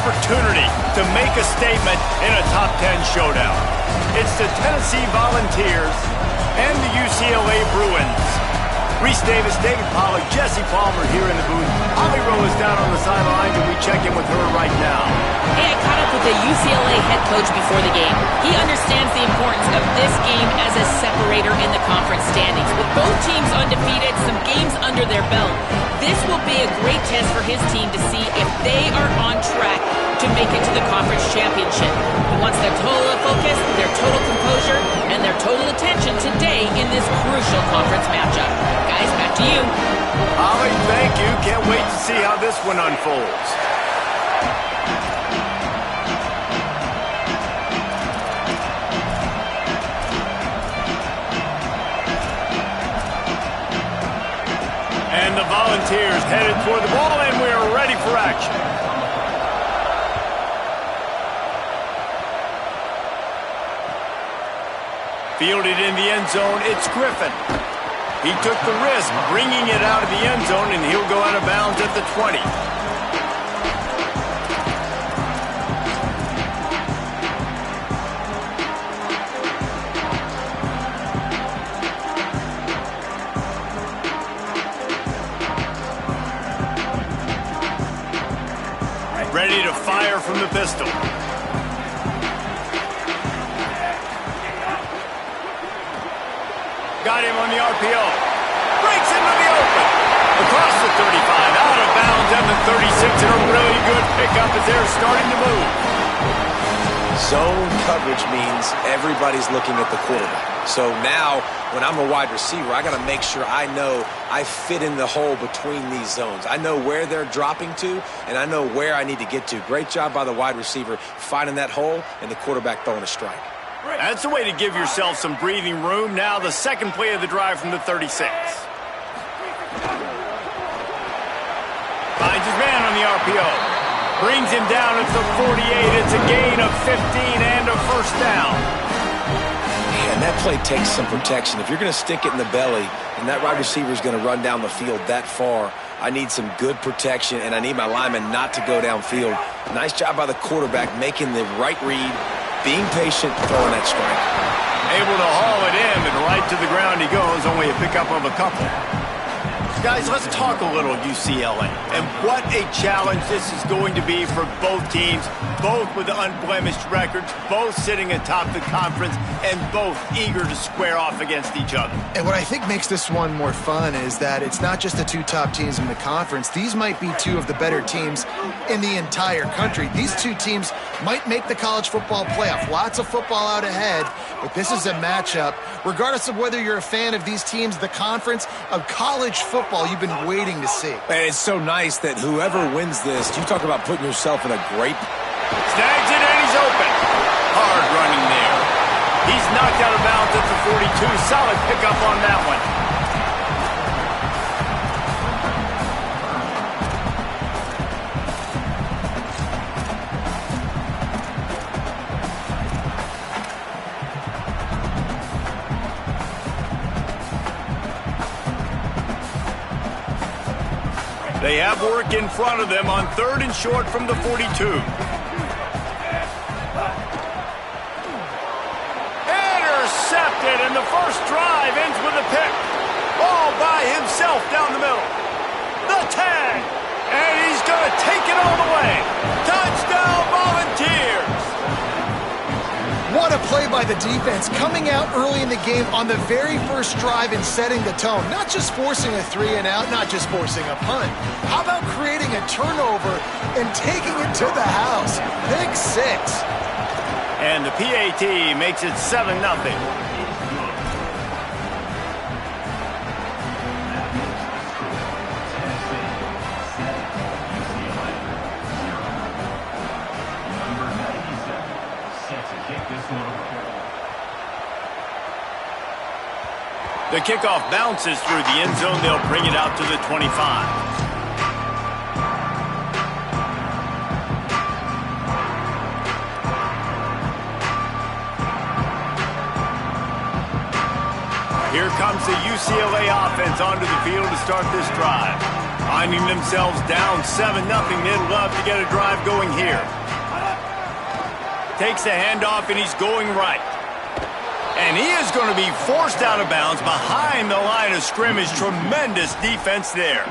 opportunity to make a statement in a top 10 showdown. It's the Tennessee Volunteers and the UCLA Bruins. Reese Davis, David Pollack, Jesse Palmer here in the booth. Holly Rowe is down on the sidelines, and we check in with her right now. Hey, I caught up with the UCLA head coach before the game. He understands the importance of this game as a separator in the conference standings. With both teams undefeated, some games under their belt, this will be a great test for his team to see if they are on track to make it to the conference championship. He wants their total focus, their total composure, and their total attention today in this crucial conference matchup. Guys, back to you. Holly, thank you. Can't wait to see how this one unfolds. And the Volunteers headed toward the ball, and we're ready for action. Fielded in the end zone, it's Griffin. He took the risk, bringing it out of the end zone, and he'll go out of bounds at the 20. Ready to fire from the pistol. Got him on the RPO. Breaks into the open. Across the 35, out of bounds at the 36, and a really good pickup as they're starting to move. Zone coverage means everybody's looking at the quarterback. So now, when I'm a wide receiver, I got to make sure I know I fit in the hole between these zones. I know where they're dropping to, and I know where I need to get to. Great job by the wide receiver finding that hole, and the quarterback throwing a strike. That's a way to give yourself some breathing room. Now the second play of the drive from the 36. Finds his man on the RPO. Brings him down at the 48. It's a gain of 15 and a first down. Man, that play takes some protection. If you're going to stick it in the belly and that wide receiver is going to run down the field that far, I need some good protection, and I need my lineman not to go downfield. Nice job by the quarterback making the right read, being patient, throwing that strike. Able to haul it in, and right to the ground he goes, only a pickup of a couple. Guys, let's talk a little UCLA. And what a challenge this is going to be for both teams, both with unblemished records, both sitting atop the conference, and both eager to square off against each other. And what I think makes this one more fun is that it's not just the two top teams in the conference. These might be two of the better teams in the entire country. These two teams might make the college football playoff. Lots of football out ahead, but this is a matchup, regardless of whether you're a fan of these teams, the conference, of college football you've been waiting to see. And it's so nice that whoever wins this, you talk about putting yourself in a great... Snags it, and he's open. Hard running there. He's knocked out of bounds at the 42. Solid pickup on that one. They have work in front of them on 3rd and short from the 42. Intercepted, and the first drive ends with a pick. All by himself down the middle. The tag, and he's going to take it all the way. Touchdown, Volunteers. What a play by the defense, coming out early in the game on the very first drive and setting the tone. Not just forcing a 3-and-out, not just forcing a punt. How about creating a turnover and taking it to the house? Pick 6. And the PAT makes it 7-0. The kickoff bounces through the end zone. They'll bring it out to the 25. Here comes the UCLA offense onto the field to start this drive. Finding themselves down 7-0, they'd love to get a drive going doing here. Takes the handoff, and he's going right. And he is going to be forced out of bounds behind the line of scrimmage. Tremendous defense there.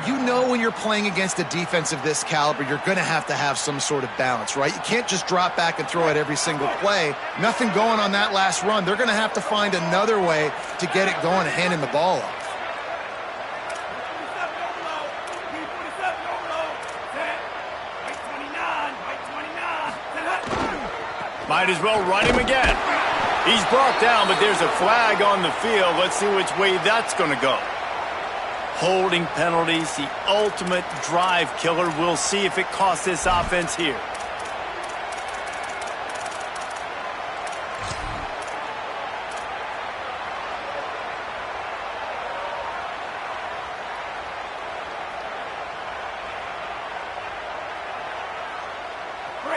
You know when you're playing against a defense of this caliber, you're going to have some sort of balance, right? You can't just drop back and throw it every single play. Nothing going on that last run. They're going to have to find another way to get it going and handing the ball off. Might as well run him again. He's brought down, but there's a flag on the field. Let's see which way that's going to go. Holding penalties, the ultimate drive killer. We'll see if it costs this offense here.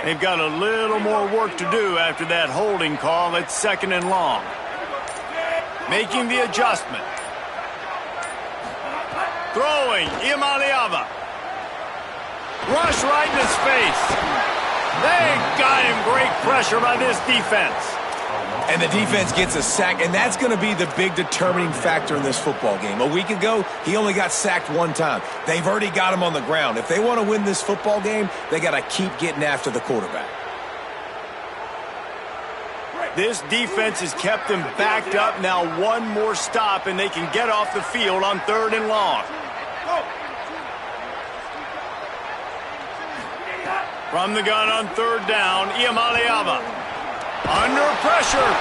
They've got a little more work to do after that holding call. It's 2nd and long. Making the adjustment. Throwing, Iamaleava. Rush right in his face. They got him. Great pressure by this defense. And the defense gets a sack, and that's going to be the big determining factor in this football game. A week ago, he only got sacked one time. They've already got him on the ground. If they want to win this football game, they got to keep getting after the quarterback. This defense has kept them backed up. Now one more stop, and they can get off the field on 3rd and long. From the gun on 3rd down, Iamaleava. Under pressure.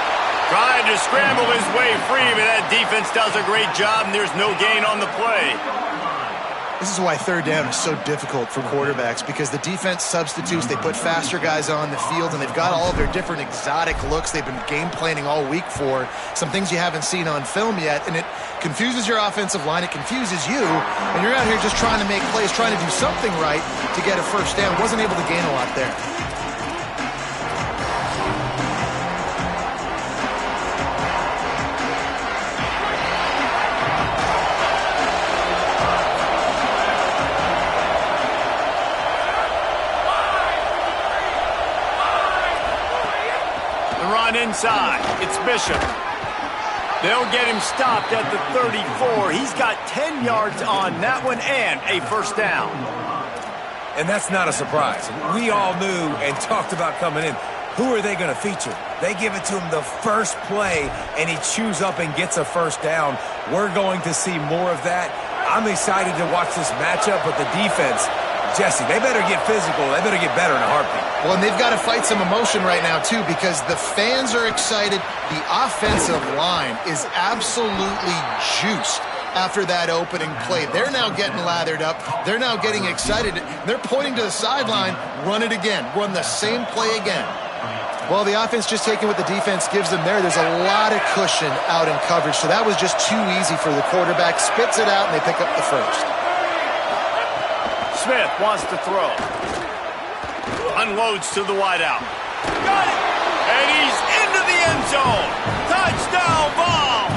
Tried to scramble his way free, but that defense does a great job, and there's no gain on the play. This is why 3rd down is so difficult for quarterbacks, because the defense substitutes. They put faster guys on the field, and they've got all of their different exotic looks they've been game planning all week for, some things you haven't seen on film yet, and it confuses your offensive line. It confuses you, and you're out here just trying to make plays, trying to do something right to get a 1st down. Wasn't able to gain a lot there. Inside, it's Bishop. They'll get him stopped at the 34. He's got 10 yards on that one and a 1st down. And that's not a surprise. We all knew and talked about coming in. Who are they going to feature? They give it to him the first play, and he chews up and gets a 1st down. We're going to see more of that. I'm excited to watch this matchup, but the defense, Jesse, they better get physical. They better get better in a heartbeat. Well, and they've got to fight some emotion right now, too, because the fans are excited. The offensive line is absolutely juiced after that opening play. They're now getting lathered up. They're now getting excited. They're pointing to the sideline. Run it again. Run the same play again. Well, the offense just taking what the defense gives them there. There's a lot of cushion out in coverage, so that was just too easy for the quarterback. Spits it out, and they pick up the 1st. Smith wants to throw. Unloads to the wideout. Got it! And he's into the end zone. Touchdown ball!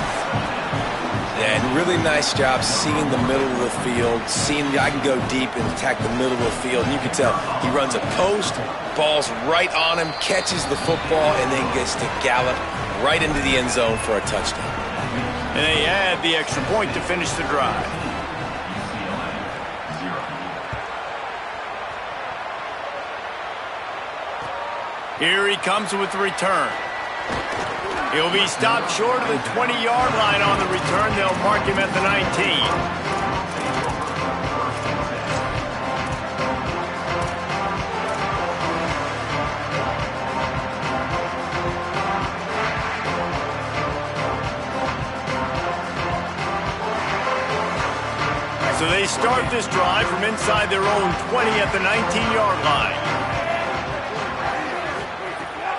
Yeah, and really nice job seeing the middle of the field, seeing I can go deep and attack the middle of the field. And you can tell he runs a post, ball's right on him, catches the football, and then gets to gallop right into the end zone for a touchdown. And they add the extra point to finish the drive. Here he comes with the return. He'll be stopped short of the 20-yard line on the return. They'll mark him at the 19. So they start this drive from inside their own 20 at the 19-yard line.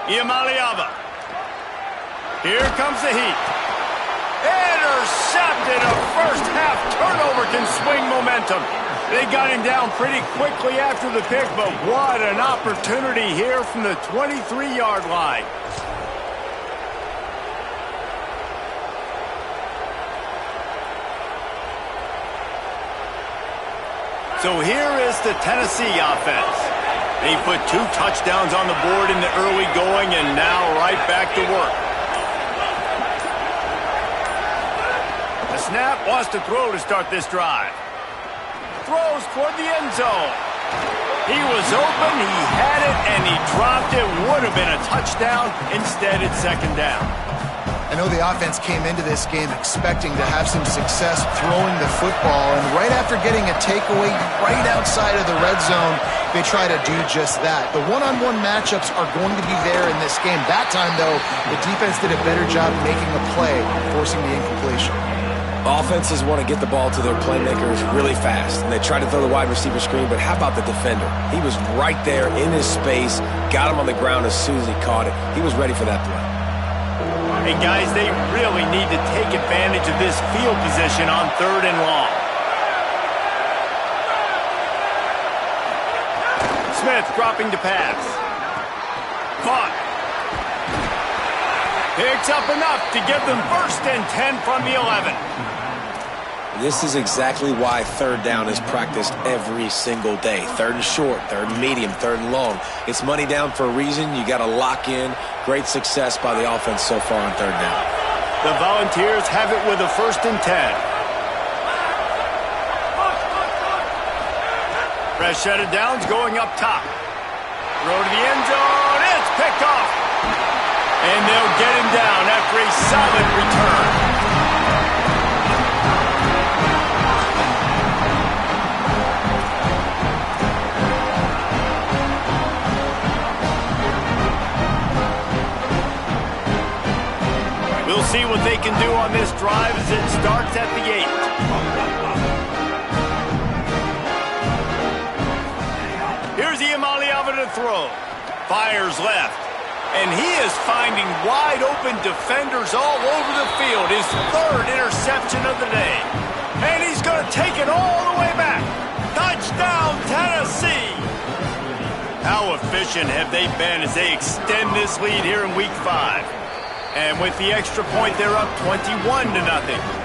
Iamaleava. Here comes the heat. Intercepted. A first-half turnover can swing momentum. They got him down pretty quickly after the pick, but what an opportunity here from the 23-yard line. So here is the Tennessee offense. They put 2 touchdowns on the board in the early going, and now right back to work. The snap wants to throw to start this drive. Throws toward the end zone. He was open, he had it, and he dropped it. Would have been a touchdown. Instead, it's second down. I know the offense came into this game expecting to have some success throwing the football, and right after getting a takeaway right outside of the red zone, they try to do just that. The one-on-one matchups are going to be there in this game. That time, though, the defense did a better job making a play, forcing the incompletion. Offenses want to get the ball to their playmakers really fast, and they try to throw the wide receiver screen, but how about the defender? He was right there in his space, got him on the ground as soon as he caught it. He was ready for that play. Hey, guys, they really need to take advantage of this field position on 3rd and long. Smith dropping to pass. Caught. Picks up enough to give them 1st and 10 from the 11. This is exactly why 3rd down is practiced every single day. 3rd and short, 3rd and medium, 3rd and long. It's money down for a reason. You got to lock in. Great success by the offense so far on 3rd down. The Volunteers have it with a 1st and 10. Fresh set of downs going up top. Throw to the end zone. It's picked off. And they'll get him down after a solid return. We'll see what they can do on this drive as it starts at the 8. Here's Iamaleava to throw. Fires left. And he is finding wide-open defenders all over the field. His 3rd interception of the day. And he's going to take it all the way back. Touchdown, Tennessee! How efficient have they been as they extend this lead here in Week 5? And with the extra point, they're up 21-0.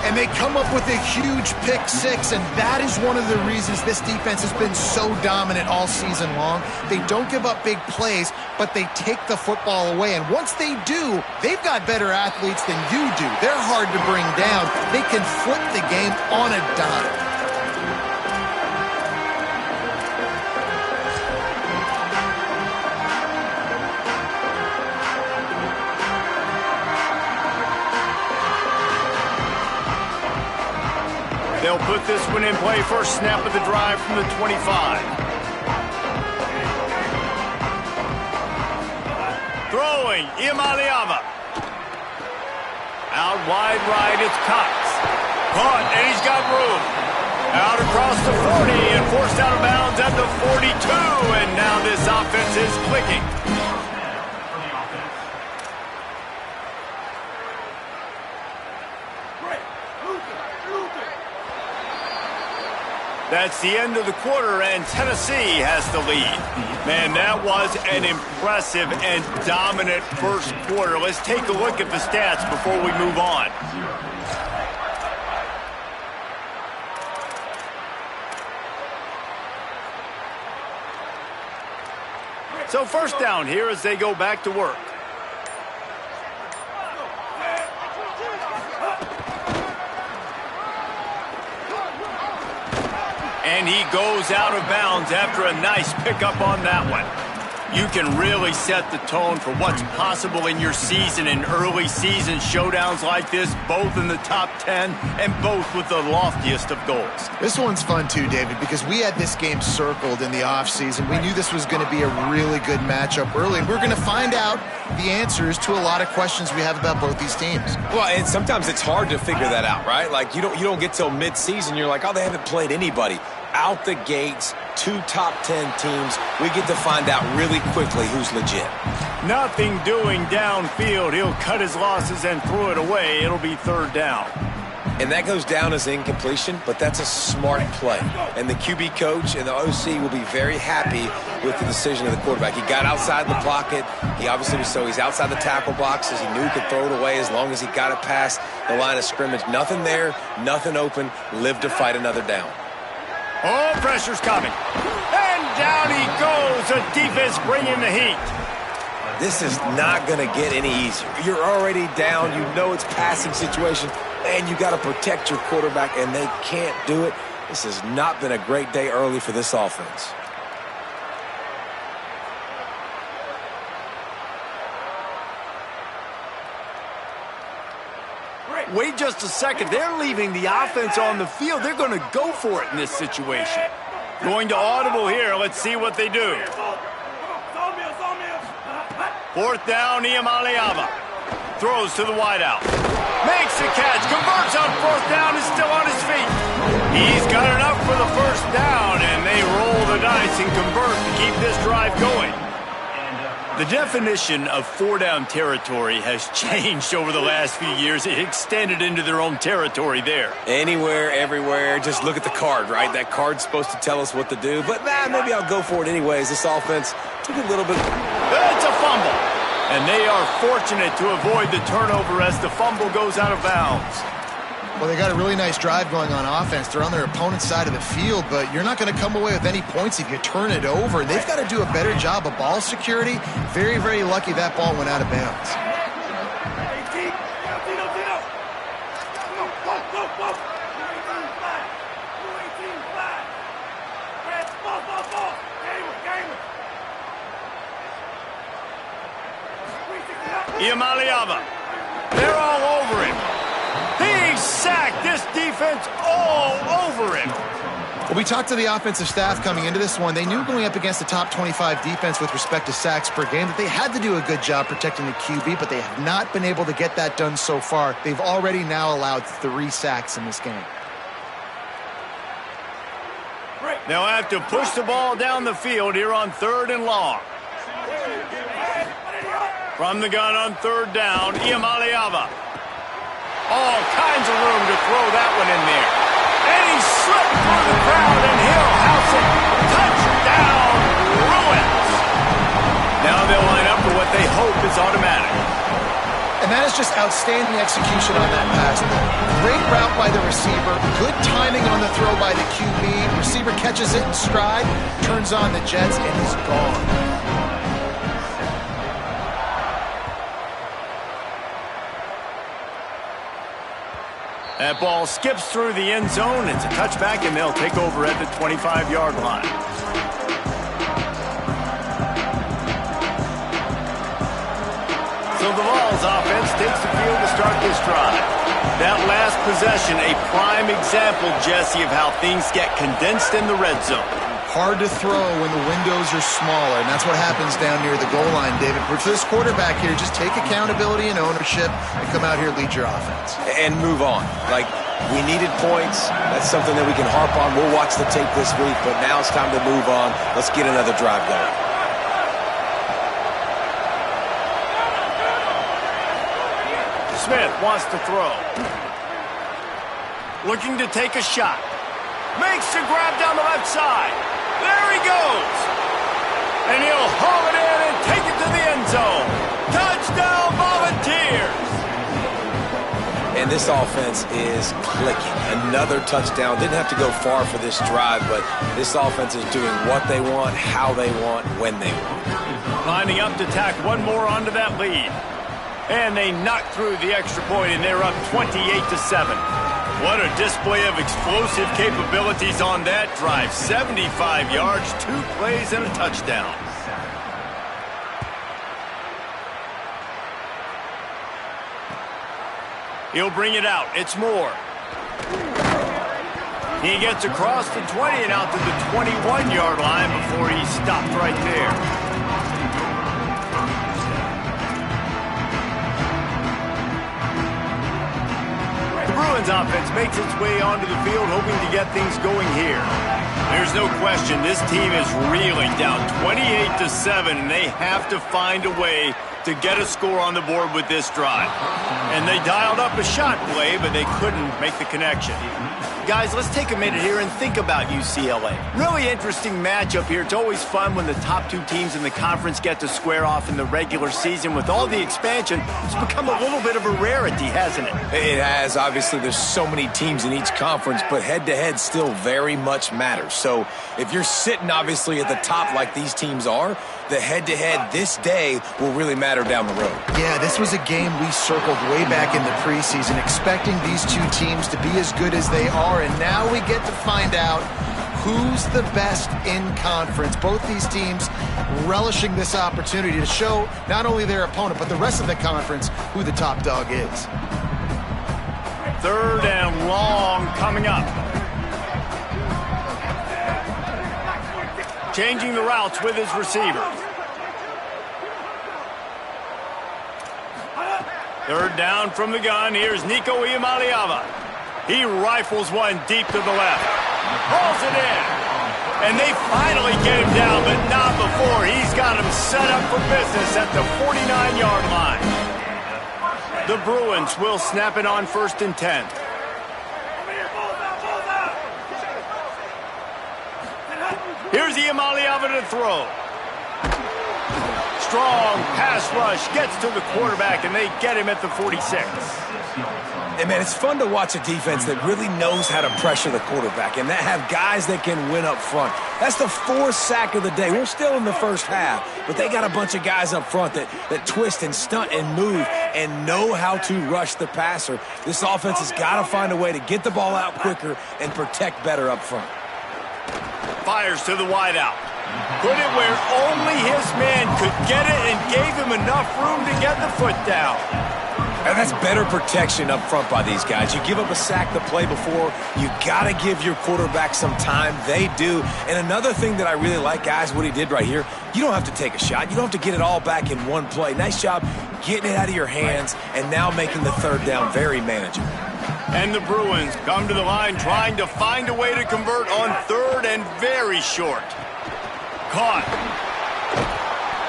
And they come up with a huge pick 6, and that is one of the reasons this defense has been so dominant all season long. They don't give up big plays, but they take the football away. And once they do, they've got better athletes than you do. They're hard to bring down. They can flip the game on a dime. They'll put this one in play. First snap of the drive from the 25. Throwing, Iamaleava. Out wide right, it's Cox. Caught, and he's got room. Out across the 40 and forced out of bounds at the 42. And now this offense is clicking. That's the end of the quarter, and Tennessee has the lead. Man, that was an impressive and dominant first quarter. Let's take a look at the stats before we move on. So first down here as they go back to work. And he goes out of bounds after a nice pickup on that one. You can really set the tone for what's possible in your season in early season showdowns like this, both in the top 10 and both with the loftiest of goals. This one's fun too, David, because we had this game circled in the offseason. We knew this was going to be a really good matchup early, and we're going to find out the answers to a lot of questions we have about both these teams. Well, and sometimes it's hard to figure that out, right? Like, you don't get till mid-season, you're like, oh, they haven't played anybody. Out the gates, 2 top 10 teams. We get to find out really quickly who's legit. Nothing doing downfield. He'll cut his losses and throw it away. It'll be third down. And that goes down as incompletion, but that's a smart play. And the QB coach and the OC will be very happy with the decision of the quarterback. He got outside the pocket. He obviously was he's outside the tackle boxes. He knew he could throw it away as long as he got it past the line of scrimmage. Nothing there, nothing open. Live to fight another down. Oh, pressure's coming. And down he a defense bringing the heat. This is not going to get any easier. You're already down. You know it's passing situation, and you got to protect your quarterback, and they can't do it. This has not been a great day early for this offense. Wait just a second. They're leaving the offense on the field. They're going to go for it in this situation. Going to audible here. Let's see what they do. Fourth down, Iamaleava. Throws to the wideout. Makes the catch. Converts on fourth down. Is still on his feet. He's got enough for the first down, and they roll the dice and convert to keep this drive going. The definition of four-down territory has changed over the last few years. It extended into their own territory there. Anywhere, everywhere. Just look at the card, right? That card's supposed to tell us what to do. But, maybe I'll go for it anyways. This offense took a little bit. It's a fumble. And they are fortunate to avoid the turnover as the fumble goes out of bounds. Well, they got a really nice drive going on offense. They're on their opponent's side of the field, but you're not going to come away with any points if you turn it over. They've got to do a better job of ball security. Very, very lucky that ball went out of bounds. Iamaleava. They're all over him. He sacked this defense all over him. Well, we talked to the offensive staff coming into this one. They knew going up against the top 25 defense with respect to sacks per game that they had to do a good job protecting the QB, but they have not been able to get that done so far. They've already now allowed 3 sacks in this game. They'll have to push the ball down the field here on 3rd and long. From the gun on 3rd down, Iamaleava. All kinds of room to throw that one in there. And he slipped through the crowd, and he'll house it. Touchdown, Bruins. Now they'll line up for what they hope is automatic. And that is just outstanding execution on that pass. Great route by the receiver. Good timing on the throw by the QB. Receiver catches it in stride, turns on the jets, and he's gone. That ball skips through the end zone. It's a touchback, and they'll take over at the 25-yard line. So the Vols offense takes the field to start this drive. That last possession, a prime example, Jesse, of how things get condensed in the red zone. Hard to throw when the windows are smaller, and that's what happens down near the goal line, David. But for this quarterback here, just take accountability and ownership and come out here and lead your offense. And move on. Like, we needed points. That's something that we can harp on. We'll watch the tape this week, but now it's time to move on. Let's get another drive going. Smith wants to throw. Looking to take a shot. Makes the grab down the left side. There he goes. And he'll haul it in and take it to the end zone. Touchdown, Volunteers. And this offense is clicking. Another touchdown. Didn't have to go far for this drive, but this offense is doing what they want, how they want, when they want. Lining up to tack one more onto that lead. And they knock through the extra point, and they're up 28-7. What a display of explosive capabilities on that drive. 75 yards, 2 plays, and a touchdown. He'll bring it out. It's Moore. He gets across the 20 and out to the 21-yard line before he's stopped right there. The Bruins offense makes its way onto the field, hoping to get things going here. There's no question this team is reeling down 28-7, and they have to find a way to get a score on the board with this drive. And they dialed up a shot play, but they couldn't make the connection. Guys, let's take a minute here and think about UCLA. Really interesting matchup here. It's always fun when the top two teams in the conference get to square off in the regular season. With all the expansion, it's become a little bit of a rarity, hasn't it? It has. Obviously, there's so many teams in each conference, but head-to-head still very much matters. So if you're sitting, obviously, at the top like these teams are, the head-to-head this day will really matter down the road. Yeah, this was a game we circled way back in the preseason, expecting these two teams to be as good as they are, and now we get to find out who's the best in conference. Both these teams relishing this opportunity to show not only their opponent, but the rest of the conference who the top dog is. 3rd and long coming up. Changing the routes with his receivers. 3rd down from the gun. Here's Nico Iamaleava. He rifles one deep to the left. Hauls it in. And they finally get him down, but not before. He's got him set up for business at the 49-yard line. The Bruins will snap it on 1st and 10. Here's Iamaleava to throw. Strong pass rush gets to the quarterback, and they get him at the 46. And, man, it's fun to watch a defense that really knows how to pressure the quarterback and that have guys that can win up front. That's the 4th sack of the day. We're still in the first half, but they got a bunch of guys up front that twist and stunt and move and know how to rush the passer. This offense has got to find a way to get the ball out quicker and protect better up front. Fires to the wideout. Put it where only his man could get it and gave him enough room to get the foot down. And that's better protection up front by these guys. You give up a sack the play before, you got to give your quarterback some time. They do. And another thing that I really like, guys, what he did right here, you don't have to take a shot. You don't have to get it all back in one play. Nice job getting it out of your hands and now making the 3rd down very manageable. And the Bruins come to the line trying to find a way to convert on 3rd and very short. Caught.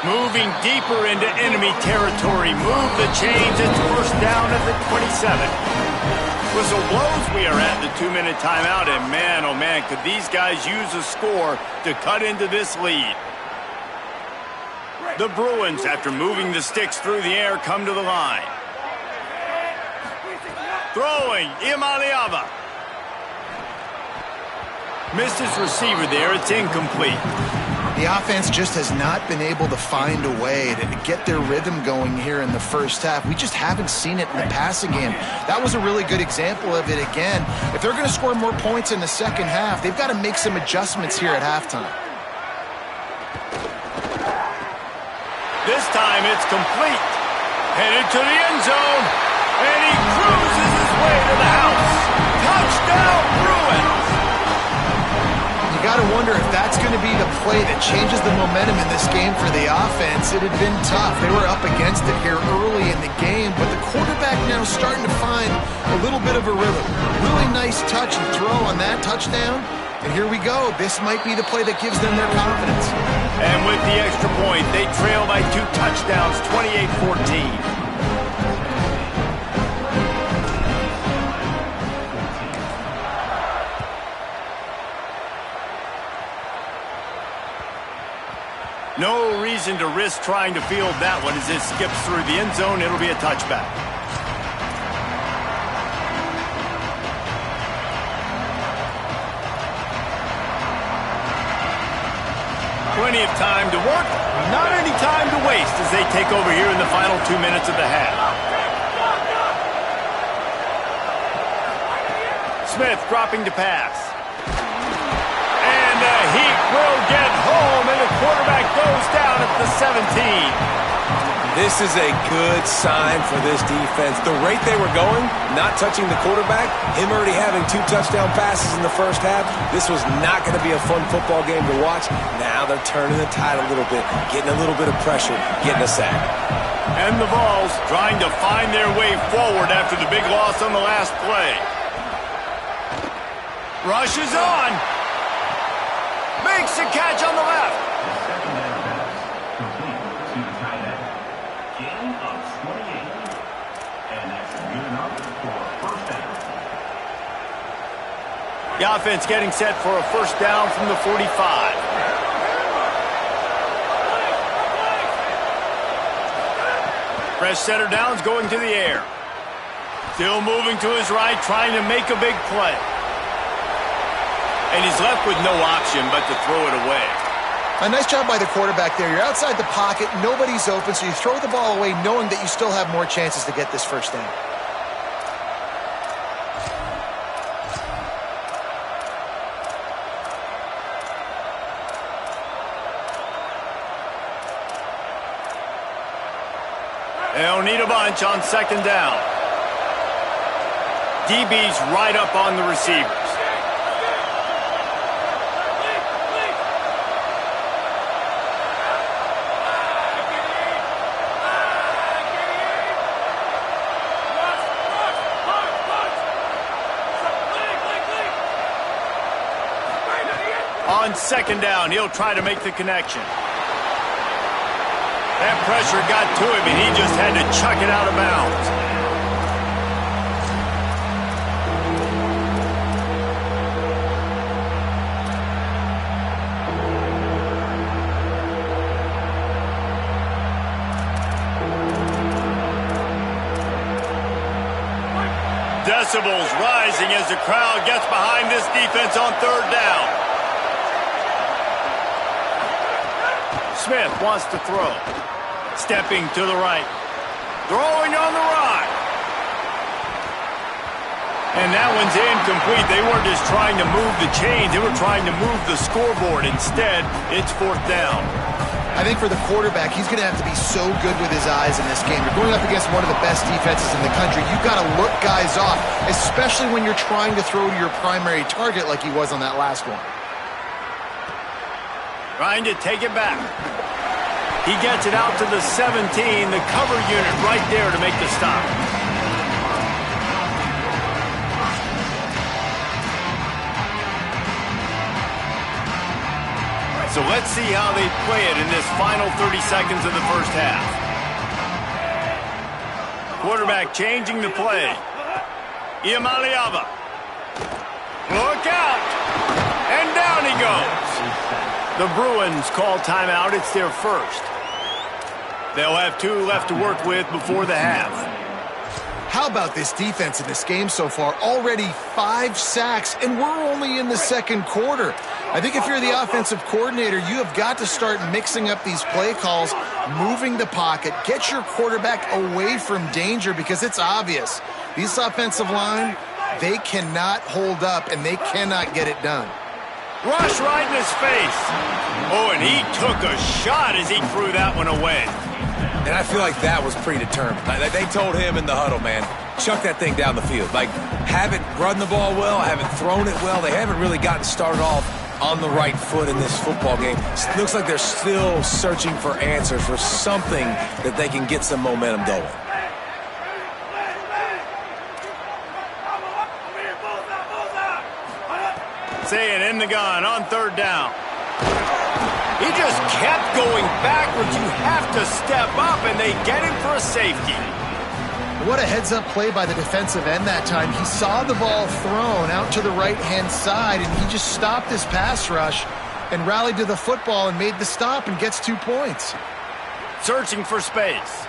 Moving deeper into enemy territory. Move the chains. It's 1st down at the 27. Whistle blows. We are at the 2-minute timeout. And man, oh man, could these guys use a score to cut into this lead. The Bruins, after moving the sticks through the air, come to the line. Throwing, Iamaleava. Missed his receiver there. It's incomplete. The offense just has not been able to find a way to get their rhythm going here in the first half. We just haven't seen it in the passing game. That was a really good example of it again. If they're going to score more points in the second half, they've got to make some adjustments here at halftime. This time it's complete. Headed to the end zone. And he cruises his way to the house. Touchdown, Bruins! You got to wonder if that's going to be the play that changes the momentum in this game for the offense. It had been tough. They were up against it here early in the game, but the quarterback now starting to find a little bit of a rhythm. Really nice touch and throw on that touchdown. And here we go. This might be the play that gives them their confidence. And with the extra point, they trail by 2 touchdowns, 28-14. No reason to risk trying to field that one as it skips through the end zone. It'll be a touchback. Plenty of time to work, not any time to waste as they take over here in the final 2 minutes of the half. Smith dropping to pass. And the Heat will get home, and the quarterback goes down at the 17. This is a good sign for this defense. The rate they were going, not touching the quarterback, him already having 2 touchdown passes in the first half, this was not going to be a fun football game to watch. Now they're turning the tide a little bit, getting a little bit of pressure, getting a sack. And the Vols trying to find their way forward after the big loss on the last play. Rushes on. Makes the catch on the left. offense getting set for a first down from the 45. Fresh center downs going to the air. Still moving to his right, trying to make a big play. And he's left with no option but to throw it away. A nice job by the quarterback there. You're outside the pocket, nobody's open, so you throw the ball away knowing that you still have more chances to get this first down. They'll need a bunch on second down. DB's right up on the receivers. On second down, he'll try to make the connection. That pressure got to him, and he just had to chuck it out of bounds. Decibels rising as the crowd gets behind this defense on third down. Smith wants to throw. Stepping to the right. Throwing on the run. And that one's incomplete. They weren't just trying to move the chains. They were trying to move the scoreboard. Instead, it's fourth down. I think for the quarterback, he's going to have to be so good with his eyes in this game. You're going up against one of the best defenses in the country. You've got to look guys off, especially when you're trying to throw to your primary target like he was on that last one. Trying to take it back. He gets it out to the 17, the cover unit right there to make the stop. So let's see how they play it in this final 30 seconds of the first half. Quarterback changing the play. Iamaleava. Look out! And down he goes. The Bruins call timeout. It's their first. They'll have 2 left to work with before the half. How about this defense in this game so far? Already 5 sacks, and we're only in the second quarter. I think if you're the offensive coordinator, you have got to start mixing up these play calls, moving the pocket, get your quarterback away from danger because it's obvious. These offensive line, they cannot hold up, and they cannot get it done. Rush right in his face. Oh, and he took a shot as he threw that one away. And I feel like that was predetermined. They told him in the huddle, man, chuck that thing down the field. Like, haven't run the ball well, haven't thrown it well. They haven't really gotten started off on the right foot in this football game. It looks like they're still searching for answers, for something that they can get some momentum going. Saying in the gun on third down. He just kept going backwards. You have to step up, and they get him for a safety. What a heads-up play by the defensive end that time. He saw the ball thrown out to the right-hand side, and he just stopped his pass rush and rallied to the football and made the stop and gets 2 points. Searching for space.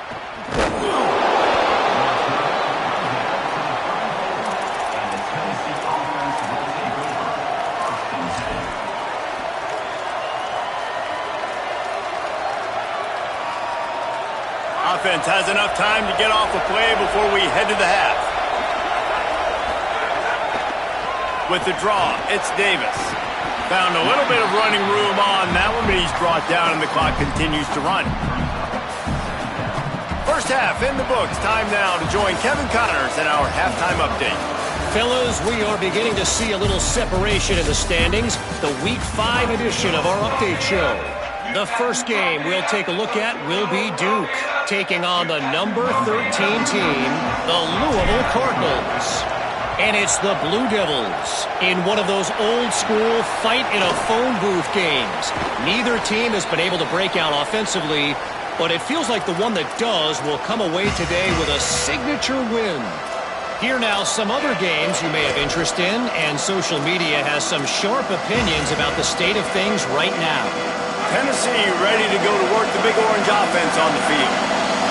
Offense has enough time to get off a play before we head to the half. With the draw, it's Davis. Found a little bit of running room on that one, but he's brought down and the clock continues to run. First half in the books. Time now to join Kevin Connors in our halftime update. Fellas, we are beginning to see a little separation in the standings. The Week 5 edition of our update show. The first game we'll take a look at will be Duke, taking on the number 13 team, the Louisville Cardinals. And it's the Blue Devils in one of those old-school fight-in-a-phone-booth games. Neither team has been able to break out offensively, but it feels like the one that does will come away today with a signature win. Here now, some other games you may have interest in, and social media has some sharp opinions about the state of things right now. Tennessee ready to go to work the Big Orange offense on the field.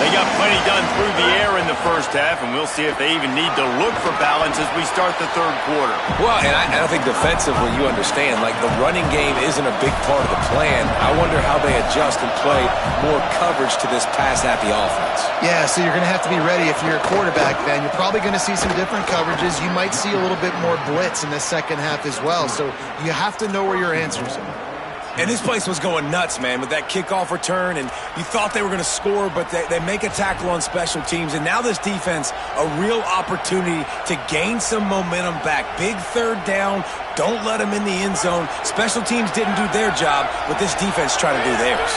They got plenty done through the air in the first half, and we'll see if they even need to look for balance as we start the third quarter. Well, and I think defensively, you understand, like the running game isn't a big part of the plan. I wonder how they adjust and play more coverage to this pass-happy offense. Yeah, so you're going to have to be ready if you're a quarterback then. You're probably going to see some different coverages. You might see a little bit more blitz in the second half as well, so you have to know where your answers are. And this place was going nuts, man, with that kickoff return, and you thought they were going to score, but they make a tackle on special teams, and now this defense, a real opportunity to gain some momentum back. Big third down, don't let them in the end zone. Special teams didn't do their job, but this defense tried to do theirs.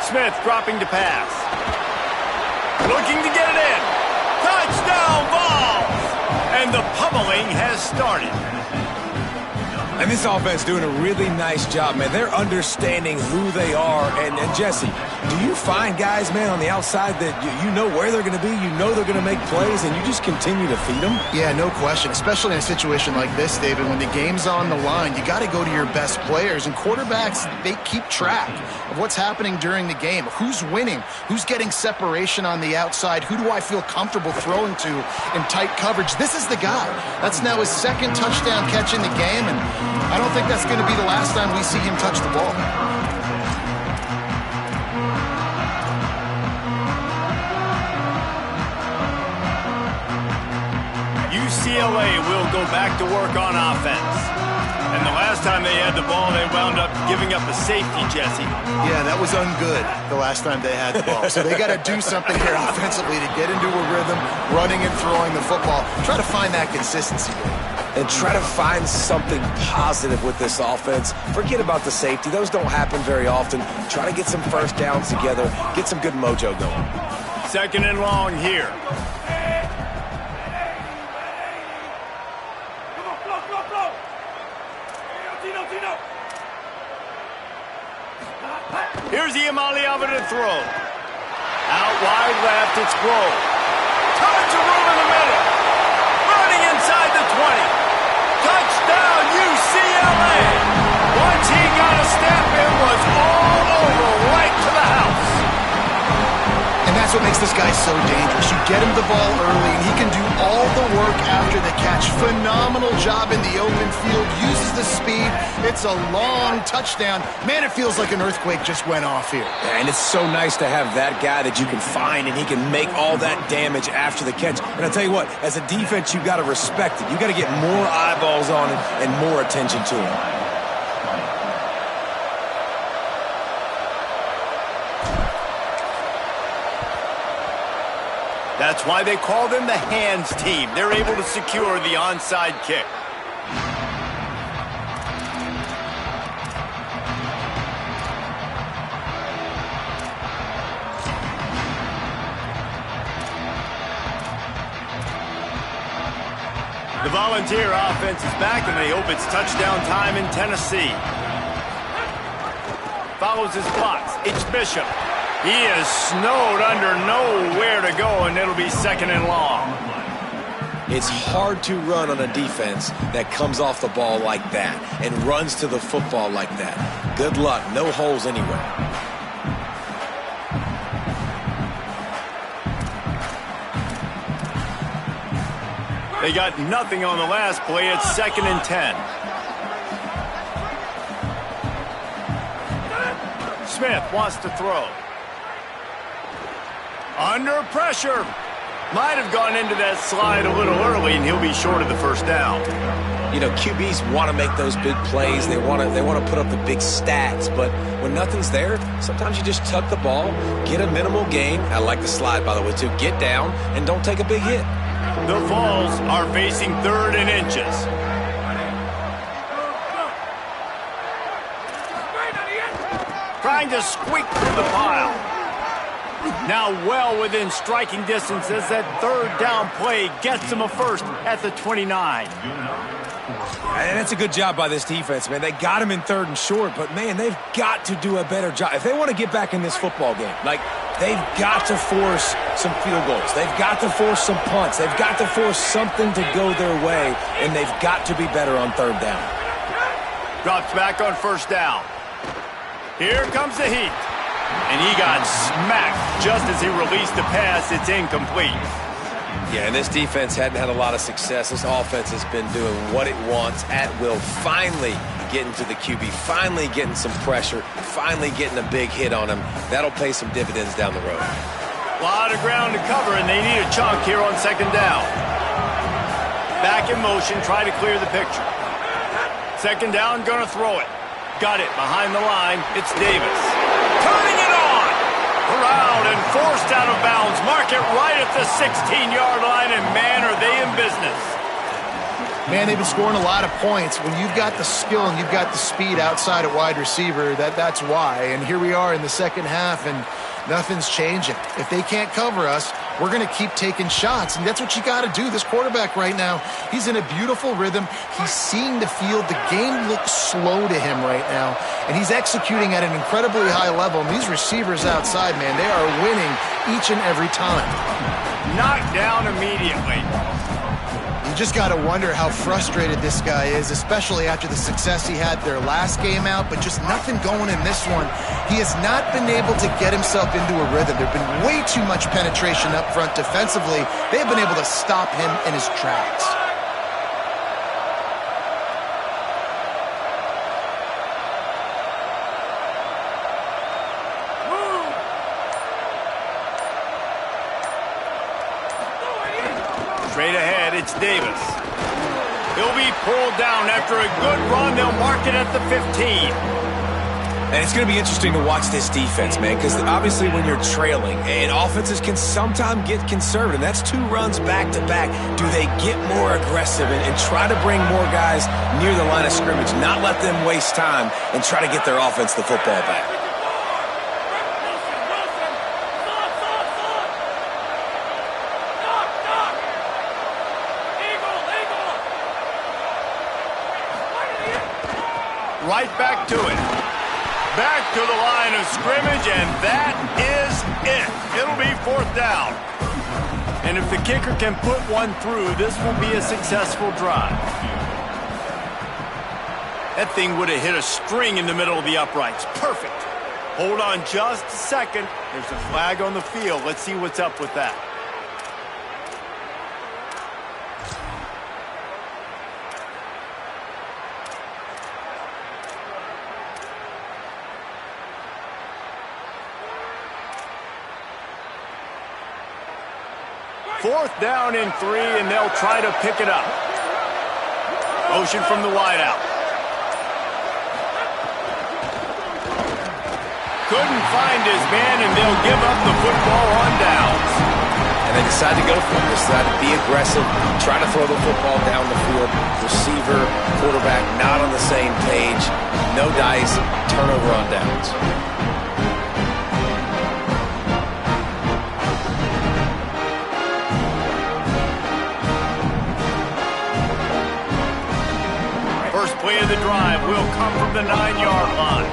Smith dropping to pass. Looking to get it in. Touchdown balls! And the pummeling has started. And this offense doing a really nice job, man. They're understanding who they are. And Jesse, do you find guys, man, on the outside that you know where they're going to be, you know they're going to make plays, and you just continue to feed them? Yeah, no question, especially in a situation like this, David, when the game's on the line, you got to go to your best players. And quarterbacks, they keep track of what's happening during the game. Who's winning? Who's getting separation on the outside? Who do I feel comfortable throwing to in tight coverage? This is the guy. That's now his second touchdown catch in the game, and I don't think that's going to be the last time we see him touch the ball. UCLA will go back to work on offense. And the last time they had the ball, they wound up giving up a safety, Jesse. Yeah, that was ungood the last time they had the ball. So they got to do something here offensively to get into a rhythm, running and throwing the football. Try to find that consistency. And try to find something positive with this offense. Forget about the safety. Those don't happen very often. Try to get some first downs together. Get some good mojo going. Second and long here. Here's the Iamaleava to throw. Out wide left, it's Grove. Tons of room in the middle. Running inside the 20. Touchdown, UCLA! Once he got a step, it was all over, right to the house. And that's what makes this guy so dangerous. You get him the ball early, and he can do all the work after the catch. Phenomenal job in the open field. Uses the speed. It's a long touchdown. Man, it feels like an earthquake just went off here. And it's so nice to have that guy that you can find, and he can make all that damage after the catch. And I'll tell you what, as a defense, you got to respect it. You got to get more eyeballs on it and more attention to it. That's why they call them the hands team. They're able to secure the onside kick. The Volunteer offense is back, and they hope it's touchdown time in Tennessee. Follows his blocks. It's Bishop. He is snowed under, nowhere to go, and it'll be second and long. It's hard to run on a defense that comes off the ball like that and runs to the football like that. Good luck. No holes anywhere. They got nothing on the last play. It's second and 10. Smith wants to throw. Under pressure. Might have gone into that slide a little early, and he'll be short of the first down. You know, QBs want to make those big plays. They want to put up the big stats. But when nothing's there, sometimes you just tuck the ball, get a minimal gain. I like the slide, by the way, too. Get down and don't take a big hit. The Vols are facing third and inches. Trying to squeak through the pile. Now well within striking distance as that third down play gets him a first at the 29. And that's a good job by this defense, man. They got him in 3rd and short, but, man, they've got to do a better job. If they want to get back in this football game, like, they've got to force some field goals. They've got to force some punts. They've got to force something to go their way, and they've got to be better on 3rd down. Drops back on 1st down. Here comes the heat. And he got smacked just as he released the pass. It's incomplete. Yeah, and this defense hadn't had a lot of success. This offense has been doing what it wants at will. Finally getting to the QB, finally getting some pressure, finally getting a big hit on him. That'll pay some dividends down the road. A lot of ground to cover, and they need a chunk here on 2nd down. Back in motion, try to clear the picture. 2nd down, gonna throw it. Got it behind the line. It's Davis. Turning it on. Around and forced out of bounds. Mark it right at the 16-yard line, and man, are they in business. Man, they've been scoring a lot of points. When you've got the skill and you've got the speed outside at wide receiver, that's why. And here we are in the 2nd half, and nothing's changing. If they can't cover us, we're going to keep taking shots, and that's what you got to do. This quarterback right now, he's in a beautiful rhythm. He's seeing the field. The game looks slow to him right now, and he's executing at an incredibly high level. And these receivers outside, man, they are winning each and every time. Knocked down immediately. You just got to wonder how frustrated this guy is, especially after the success he had their last game out, but just nothing going in this one. He has not been able to get himself into a rhythm. There's been way too much penetration up front defensively. They have been able to stop him in his tracks. Straight ahead, it's Davis. He'll be pulled down after a good run. They'll mark it at the 15. And it's going to be interesting to watch this defense, man, because obviously when you're trailing, and offenses can sometimes get conservative. That's 2 runs back-to-back. Do they get more aggressive and try to bring more guys near the line of scrimmage, not let them waste time, and try to get their offense the football back? Right back to it. Back to the line of scrimmage, and that is it. It'll be 4th down. And if the kicker can put one through, this will be a successful drive. That thing would have hit a string in the middle of the uprights. Perfect. Hold on just a second. There's a flag on the field. Let's see what's up with that. Fourth down and 3, and they'll try to pick it up. Motion from the wideout. Couldn't find his man, and they'll give up the football on downs. And they decide to go for it. They decide to be aggressive, try to throw the football down the field. Receiver, quarterback not on the same page. No dice, turnover on downs. First play of the drive will come from the 9-yard line.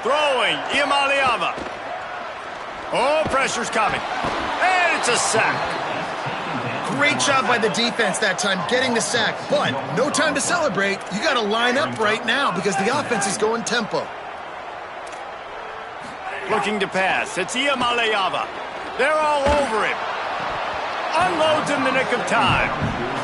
Throwing, Iamaleava. Oh, pressure's coming. And it's a sack. Great job by the defense that time, getting the sack. But no time to celebrate. You got to line up right now because the offense is going tempo. Looking to pass. It's Iamaleava. They're all over him. Unloads in the nick of time.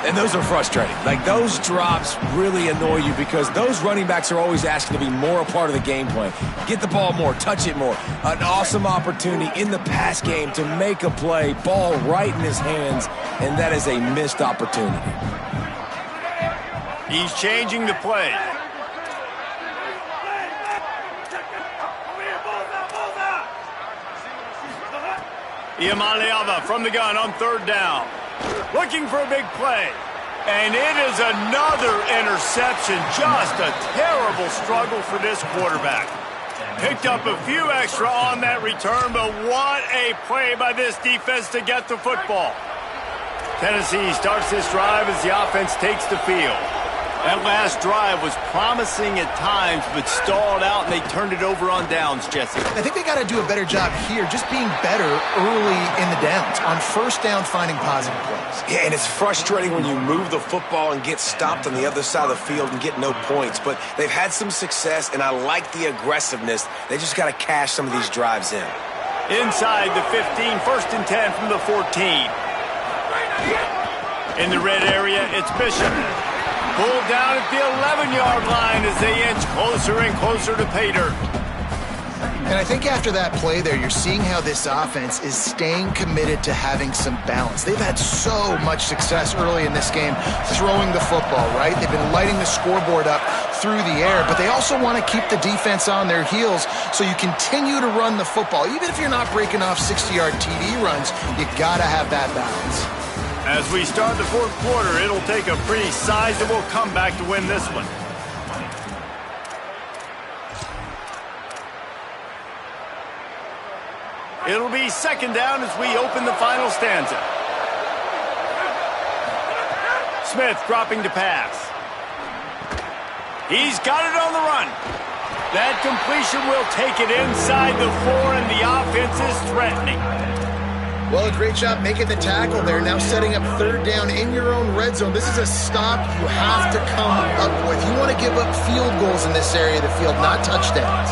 And those are frustrating. Like, those drops really annoy you because those running backs are always asking to be more a part of the game plan. Get the ball more, touch it more. An awesome opportunity in the pass game to make a play, ball right in his hands, and that is a missed opportunity. He's changing the play. Iamaleava from the gun on 3rd down. Looking for a big play. And it is another interception. Just a terrible struggle for this quarterback. Picked up a few extra on that return, but what a play by this defense to get the football. Tennessee starts this drive as the offense takes the field. That last drive was promising at times, but stalled out, and they turned it over on downs, Jesse. I think they got to do a better job here, just being better early in the downs. On first down, finding positive plays. Yeah, and it's frustrating when you move the football and get stopped on the other side of the field and get no points. But they've had some success, and I like the aggressiveness. They just got to cash some of these drives in. Inside the 15, 1st and 10 from the 14. In the red area, it's Bishop. Pulled down at the 11-yard line as they inch closer and closer to pay dirt. And I think after that play there, you're seeing how this offense is staying committed to having some balance. They've had so much success early in this game throwing the football, right? They've been lighting the scoreboard up through the air, but they also want to keep the defense on their heels so you continue to run the football. Even if you're not breaking off 60-yard TD runs, you got to have that balance. As we start the fourth quarter, it'll take a pretty sizable comeback to win this one. It'll be 2nd down as we open the final stanza. Smith dropping to pass. He's got it on the run. That completion will take it inside the 4, and the offense is threatening. Well, a great job making the tackle there. Now setting up 3rd down in your own red zone. This is a stop you have to come up with. You want to give up field goals in this area of the field, not touchdowns.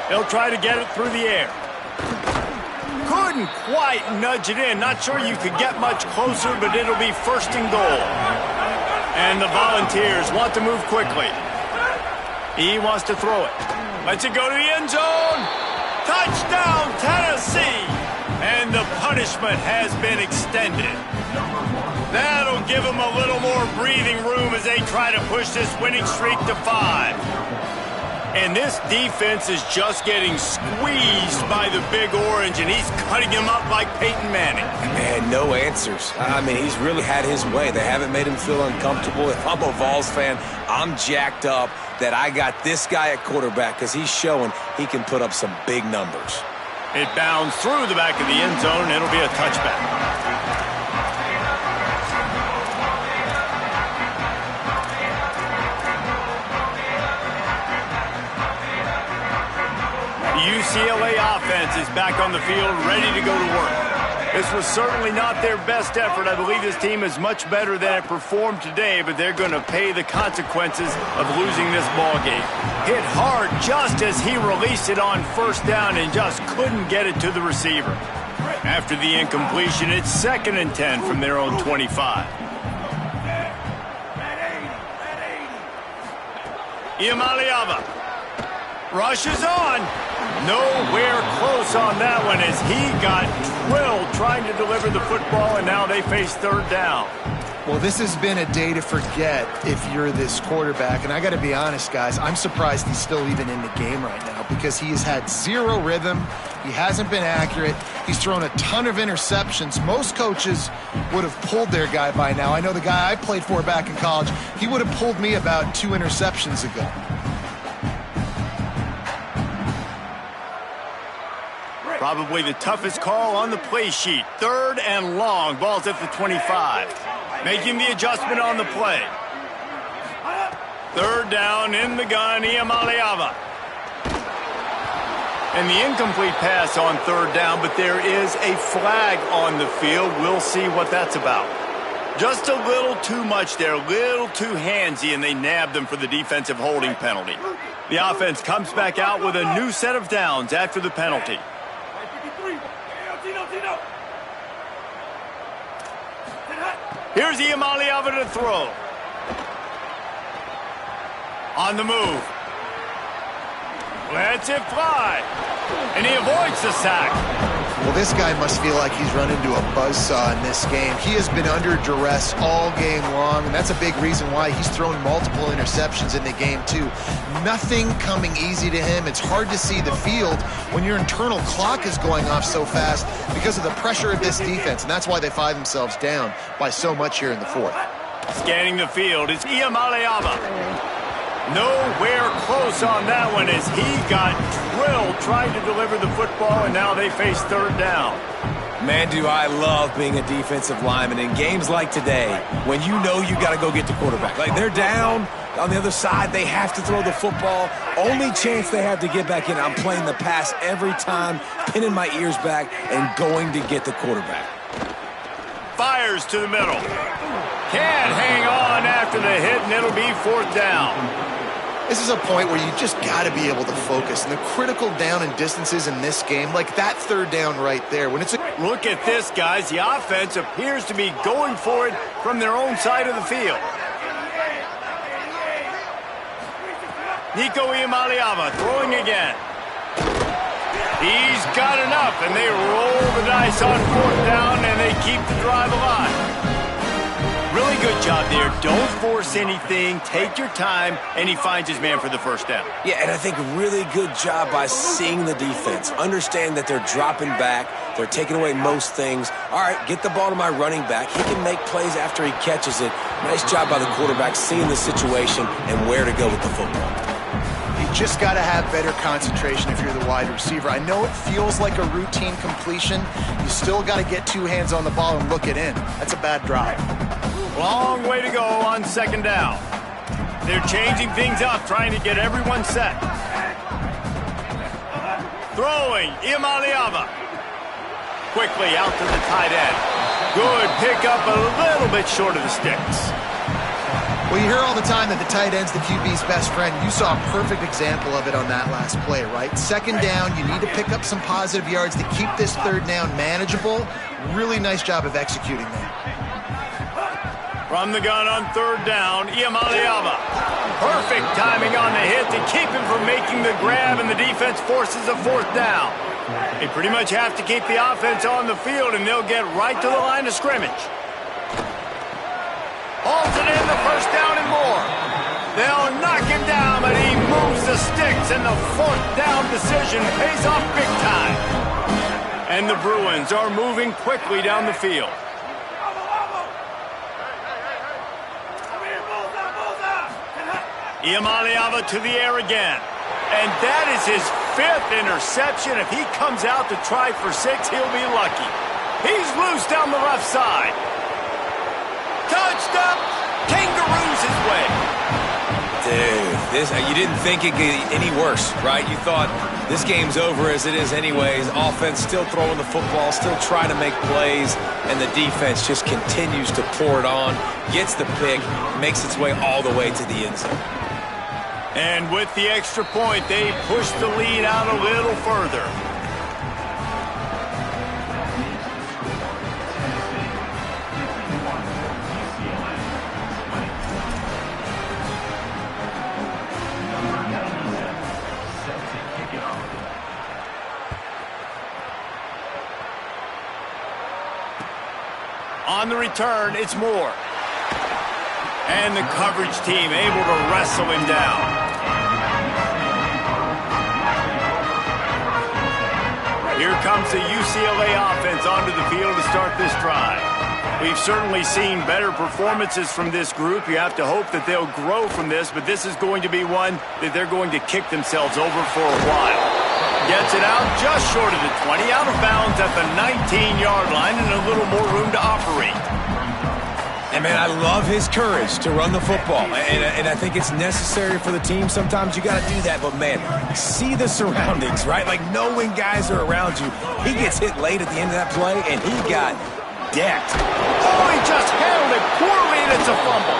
They'll try to get it through the air. Couldn't quite nudge it in. Not sure you could get much closer, but it'll be 1st and goal. And the Volunteers want to move quickly. He wants to throw it. Lets it go to the end zone. Touchdown, Tennessee! And the punishment has been extended. That'll give them a little more breathing room as they try to push this winning streak to 5. And this defense is just getting squeezed by the Big Orange, and he's cutting him up like Peyton Manning. Man, no answers. I mean, he's really had his way. They haven't made him feel uncomfortable. If I'm a Vols fan, I'm jacked up that I got this guy at quarterback because he's showing he can put up some big numbers. It bounds through the back of the end zone, and it'll be a touchback. UCLA offense is back on the field, ready to go to work. This was certainly not their best effort. I believe this team is much better than it performed today, but they're going to pay the consequences of losing this ball game. Hit hard just as he released it on 1st down and just couldn't get it to the receiver. After the incompletion, it's 2nd and 10 from their own 25. Iamaleava rushes on. Nowhere close on that one as he got drilled trying to deliver the football, and now they face 3rd down. Well, this has been a day to forget if you're this quarterback. And I got to be honest, guys, I'm surprised he's still even in the game right now because he has had 0 rhythm. He hasn't been accurate. He's thrown a ton of interceptions. Most coaches would have pulled their guy by now. I know the guy I played for back in college, he would have pulled me about 2 interceptions ago. Probably the toughest call on the play sheet. 3rd and long. Ball's at the 25. Making the adjustment on the play. 3rd down in the gun, Iamaleava. And the incomplete pass on 3rd down, but there is a flag on the field. We'll see what that's about. Just a little too much there, a little too handsy, and they nabbed them for the defensive holding penalty. The offense comes back out with a new set of downs after the penalty. Here's Iamaleava to throw. On the move. Lets it fly. And he avoids the sack. Well, this guy must feel like he's run into a buzzsaw in this game. He has been under duress all game long, and that's a big reason why he's thrown multiple interceptions in the game, too. Nothing coming easy to him. It's hard to see the field when your internal clock is going off so fast because of the pressure of this defense, and that's why they find themselves down by so much here in the 4th. Scanning the field, it's Iamaleava. Nowhere close on that one as he got drilled trying to deliver the football, and now they face 3rd down. Man, do I love being a defensive lineman in games like today when you know you got to go get the quarterback. Like, they're down on the other side. They have to throw the football. Only chance they have to get back in. I'm playing the pass every time, pinning my ears back and going to get the quarterback. Fires to the middle. Can't hang on after the hit, and it'll be 4th down. This is a point where you just got to be able to focus. And the critical down and distances in this game, like that 3rd down right there. When it's Look at this, guys. The offense appears to be going for it from their own side of the field. Nico Iamaleava throwing again. He's got enough, and they roll the dice on 4th down, and they keep the drive alive. Really good job there. Don't force anything. Take your time, and he finds his man for the 1st down. Yeah, and I think really good job by seeing the defense. Understand that they're dropping back. They're taking away most things. All right, get the ball to my running back. He can make plays after he catches it. Nice job by the quarterback seeing the situation and where to go with the football. You just got to have better concentration if you're the wide receiver. I know it feels like a routine completion. You still got to get 2 hands on the ball and look it in. That's a bad drive. Long way to go on 2nd down. They're changing things up, trying to get everyone set. Throwing, Iamaleava. Quickly out to the tight end. Good pickup, a little bit short of the sticks. Well, you hear all the time that the tight end's the QB's best friend. You saw a perfect example of it on that last play, right? 2nd down, you need to pick up some positive yards to keep this 3rd down manageable. Really nice job of executing that. From the gun on 3rd down, Iamaleava. Perfect timing on the hit to keep him from making the grab, and the defense forces a 4th down. They pretty much have to keep the offense on the field, and they'll get right to the line of scrimmage. Holds it in the 1st down and more. They'll knock him down, but he moves the sticks, and the 4th down decision pays off big time. And the Bruins are moving quickly down the field. Iamaleava to the air again. And that is his 5th interception. If he comes out to try for 6, he'll be lucky. He's loose down the left side. Touchdown! Kangaroos his way. Dude, you didn't think it could get any worse, right? You thought this game's over as it is anyways. Offense still throwing the football, still trying to make plays, and the defense just continues to pour it on, gets the pick, makes its way all the way to the end zone. And with the extra point, they push the lead out a little further. On the return, it's Moore. And the coverage team able to wrestle him down. Here comes the UCLA offense onto the field to start this drive. We've certainly seen better performances from this group. You have to hope that they'll grow from this, but this is going to be one that they're going to kick themselves over for a while. Gets it out just short of the 20, out of bounds at the 19-yard line, and a little more room to operate. And, man, I love his courage to run the football. And I think it's necessary for the team. Sometimes you got to do that. But, man, see the surroundings, right? Like, knowing guys are around you. He gets hit late at the end of that play, and he got decked. Oh, he just handled it poorly, and it's a fumble.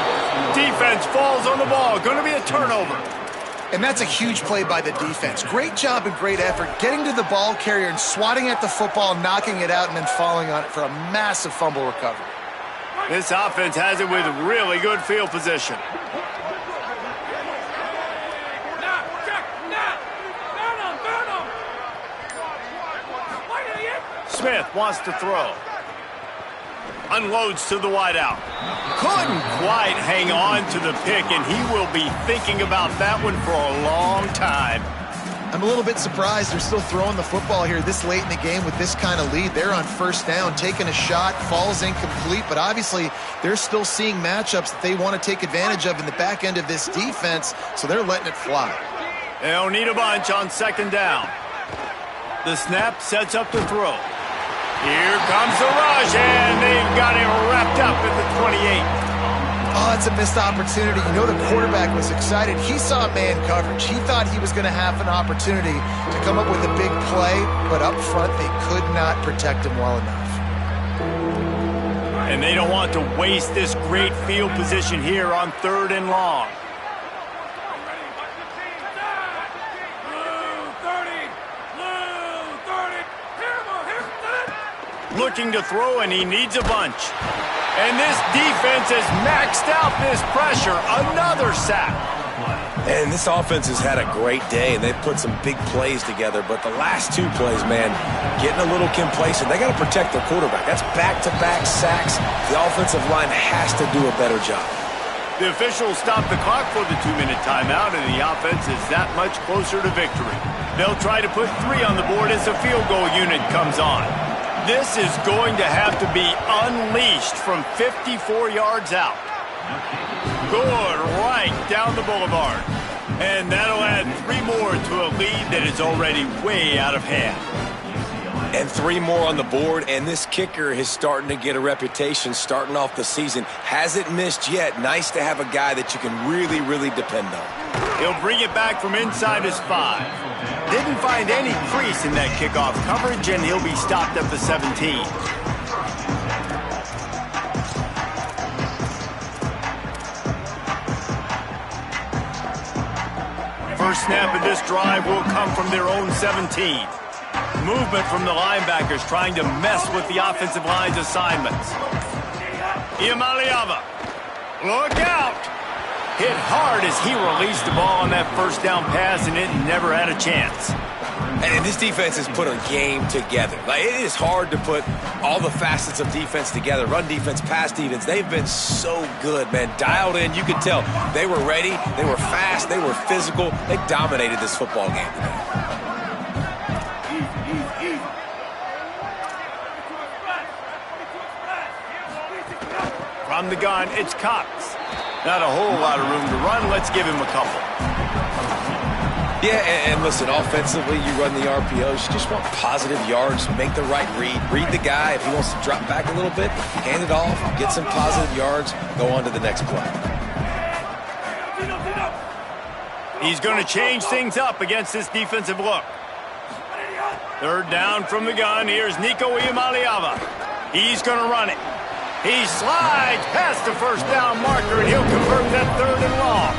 Defense falls on the ball. Going to be a turnover. And that's a huge play by the defense. Great job and great effort getting to the ball carrier and swatting at the football, knocking it out, and then falling on it for a massive fumble recovery. This offense has it with really good field position. Smith wants to throw. Unloads to the wideout. Couldn't quite hang on to the pick, and he will be thinking about that one for a long time. I'm a little bit surprised they're still throwing the football here this late in the game with this kind of lead. They're on 1st down, taking a shot, falls incomplete, but obviously they're still seeing matchups that they want to take advantage of in the back end of this defense, so they're letting it fly. They'll need a bunch on 2nd down. The snap sets up the throw. Here comes the rush, and they've got him wrapped up at the 28. Oh, it's a missed opportunity. You know the quarterback was excited. He saw man coverage. He thought he was going to have an opportunity to come up with a big play, but up front they could not protect him well enough. And they don't want to waste this great field position here on 3rd and long. Looking to throw, and he needs a bunch. And this defense has maxed out this pressure. Another sack. And this offense has had a great day, and they've put some big plays together. But the last 2 plays, man, getting a little complacent. They got to protect their quarterback. That's back-to-back sacks. The offensive line has to do a better job. The officials stopped the clock for the 2-minute timeout, and the offense is that much closer to victory. They'll try to put 3 on the board as the field goal unit comes on. This is going to have to be unleashed from 54 yards out. Good, right down the boulevard. And that'll add 3 more to a lead that is already way out of hand. And 3 more on the board, and this kicker is starting to get a reputation starting off the season. Hasn't missed yet. Nice to have a guy that you can really, really depend on. He'll bring it back from inside his 5. Didn't find any crease in that kickoff coverage, and he'll be stopped at the 17. First snap of this drive will come from their own 17. Movement from the linebackers trying to mess with the offensive line's assignments. Iamaleava. Look out! Hit hard as he released the ball on that first down pass, and it never had a chance. And this defense has put a game together. Like, it is hard to put all the facets of defense together. Run defense, pass defense. They've been so good, man. Dialed in. You could tell they were ready. They were fast. They were physical. They dominated this football game today. From the gun, it's Cox. Not a whole lot of room to run. Let's give him a couple. Yeah, and listen, offensively, you run the RPOs. You just want positive yards. Make the right read. Read the guy. If he wants to drop back a little bit, hand it off, get some positive yards, go on to the next play. He's going to change things up against this defensive look. 3rd down from the gun. Here's Nico Iamaleava. He's going to run it. He slides past the first down marker, and he'll convert that 3rd and long.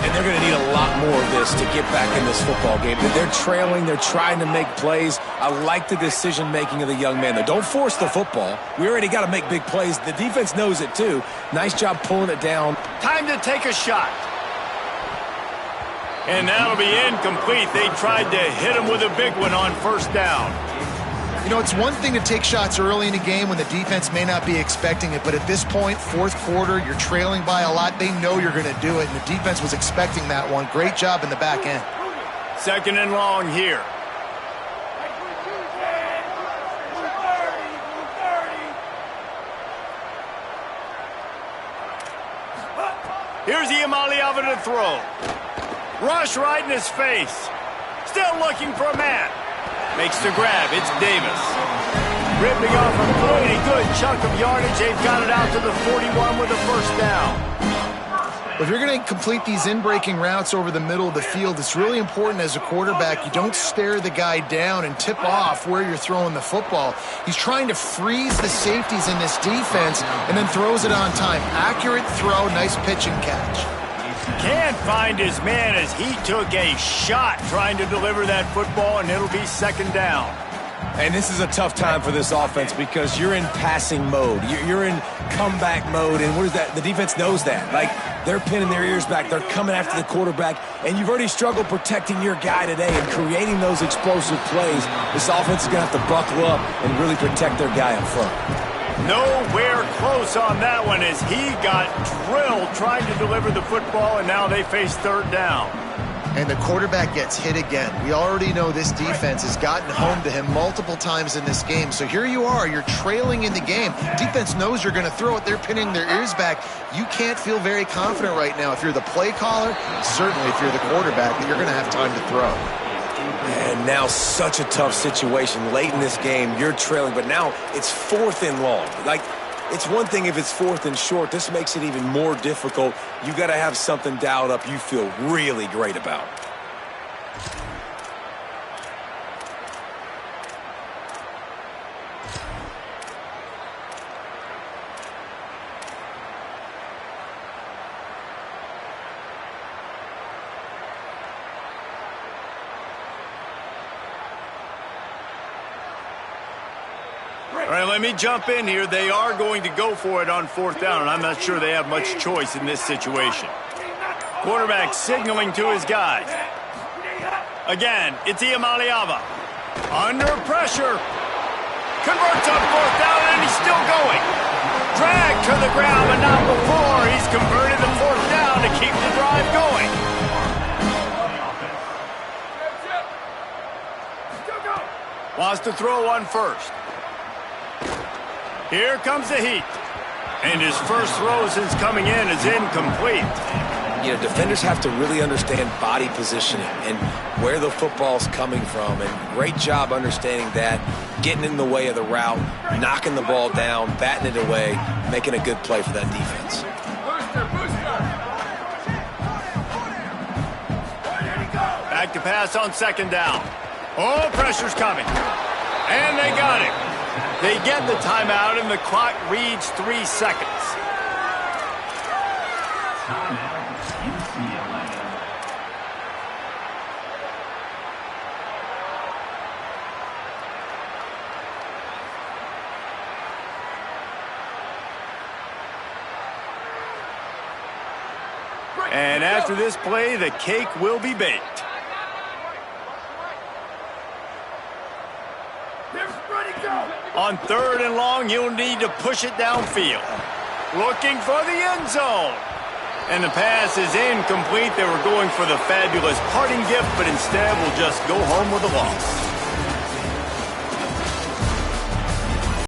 And they're going to need a lot more of this to get back in this football game. They're trailing. They're trying to make plays. I like the decision-making of the young man, though. Don't force the football. We already got to make big plays. The defense knows it, too. Nice job pulling it down. Time to take a shot. And that'll be incomplete. They tried to hit him with a big one on 1st down. You know, it's one thing to take shots early in a game when the defense may not be expecting it, but at this point, 4th quarter, you're trailing by a lot. They know you're going to do it, and the defense was expecting that one. Great job in the back end. 2nd and long here. Here's Iamaleava to throw. Rush right in his face. Still looking for a man. Makes the grab. It's Davis. Ripping off a pretty good chunk of yardage. They've got it out to the 41 with a 1st down. If you're going to complete these in-breaking routes over the middle of the field, it's really important as a quarterback you don't stare the guy down and tip off where you're throwing the football. He's trying to freeze the safeties in this defense and then throws it on time. Accurate throw, nice pitch and catch. Can't find his man as he took a shot trying to deliver that football, and it'll be 2nd down. And this is a tough time for this offense because you're in passing mode. You're in comeback mode, and what is that? The defense knows that. Like, they're pinning their ears back. They're coming after the quarterback, and you've already struggled protecting your guy today and creating those explosive plays. This offense is going to have to buckle up and really protect their guy up front. Nowhere close on that one as he got drilled trying to deliver the football, and now they face 3rd down. And the quarterback gets hit again. We already know this defense has gotten home to him multiple times in this game. So here you are, you're trailing in the game. Defense knows you're going to throw it. They're pinning their ears back. You can't feel very confident right now if you're the play caller, certainly if you're the quarterback, that you're going to have time to throw. And now such a tough situation. Late in this game, you're trailing, but now it's 4th and long. Like, it's one thing if it's 4th and short. This makes it even more difficult. You got to have something dialed up you feel really great about. All right, let me jump in here. They are going to go for it on 4th down, and I'm not sure they have much choice in this situation. Quarterback signaling to his guys. Again, it's Iamaleava. Under pressure. Converts on 4th down, and he's still going. Dragged to the ground, but not before. He's converted the 4th down to keep the drive going. Wants to throw on 1st. Here comes the heat. And his first throw since coming in is incomplete. You know, defenders have to really understand body positioning and where the football's coming from. And great job understanding that, getting in the way of the route, knocking the ball down, batting it away, making a good play for that defense. Back to pass on 2nd down. Oh, pressure's coming. And they got it. They get the timeout, and the clock reads 3 seconds. And after this play, the cake will be baked. On 3rd and long, you'll need to push it downfield. Looking for the end zone. And the pass is incomplete. They were going for the fabulous parting gift, but instead will just go home with a loss.